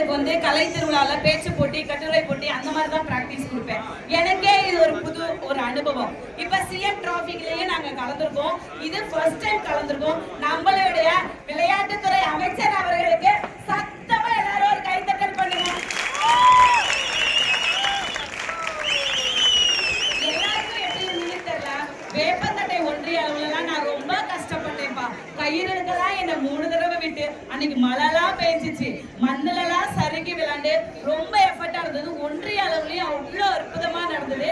குழந்தைகளுக்கு வந்து கலை திருவிழால பேச்சு போட்டி, கட்டுரை போட்டி அந்த மாதிரி தான் பிராக்டிஸ் கொடுப்பேன். எனக்கே இது ஒரு புது அனுபவம். இப்ப சிஎம் டிராஃபிக்லயே நாங்க கலந்துருக்கோம். இது ஃபர்ஸ்ட் டைம் கலந்துருக்கோம். நம்மளுடைய விளையாட்டுத்துறை அமைச்சர் அவர்களுக்கு சத்தமா எல்லாரும் ஒரு கைத்தட்டல் பண்ணுங்க. எல்லாருக்கும் எப்படி இருந்துன்னு தெரியல. வேப்பந்தட்டை ஒன்றிய அளவுலலாம் நான் ரொம்ப கஷ்டப்பட்டேன்ப்பா. கயிறுக்கெல்லாம் என்ன 3 தடவை விட்டு அன்னைக்கு மழைலாம் பெய்ஞ்சிச்சு, மண்ணுலலாம் சறுக்கி விளையாண்டு ரொம்ப எஃபர்ட்டா இருந்தது. ஒன்றிய அளவுலயும் அவ்வளோ அற்புதமா நடந்தது.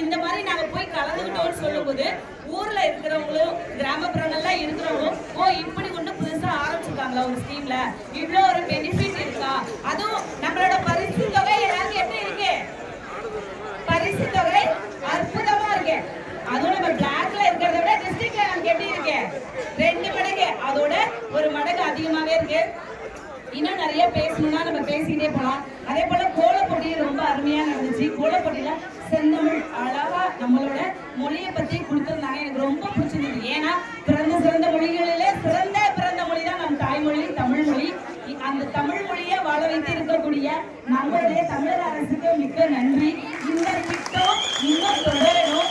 இந்த மாதிரி நாங்க போய் கலந்துக்கிட்டோம்னு சொல்லும்போது ஊர்ல இருக்கிறவங்களும் கிராமப்புறங்கள்ல இருக்கிறவங்களும் ஓ இப்படி கொண்டு புதுசா ஆரம்பிச்சிருக்காங்களா ஒரு ஸ்கீம்ல, இவ்வளோ ஒரு பெனிஃபிட் இருக்கா. அதுவும் நம்மளோட பரிசு தொகை எல்லாருக்கும் எப்படி இருக்கு? பரிசு தொகை அற்புதமா இருக்கு. அதுவும் நம்ம பிளாக்ல இருக்கிறத விட டிஸ்ட்ரிக்ட்ல நமக்கு எப்படி இருக்கு? 2 மடங்கு, அதோட 1 மடங்கு அதிகமாவே இருக்கு. இன்னும் நிறைய பேசணும்னா நம்ம பேசிக்கிட்டே போலாம். அதே போல கோலப்போட்டி ரொம்ப அருமையா நடந்துச்சு. கோலப்போட்டியில செந்தமிழ் அழகா நம்மளோட மொழியை பத்தி கொடுத்திருந்தாங்க. எனக்கு ரொம்ப பிடிச்சிருந்தது. ஏன்னா சிறந்த மொழிகளிலே பிறந்த மொழி தான் நம் தாய்மொழி தமிழ் மொழி. அந்த தமிழ் மொழியை வாழ வைத்து இருக்கக்கூடிய நம்மளுடைய தமிழக அரசுக்கு மிக்க நன்றி. இந்த திட்டம் இன்னும் தொடரணும்.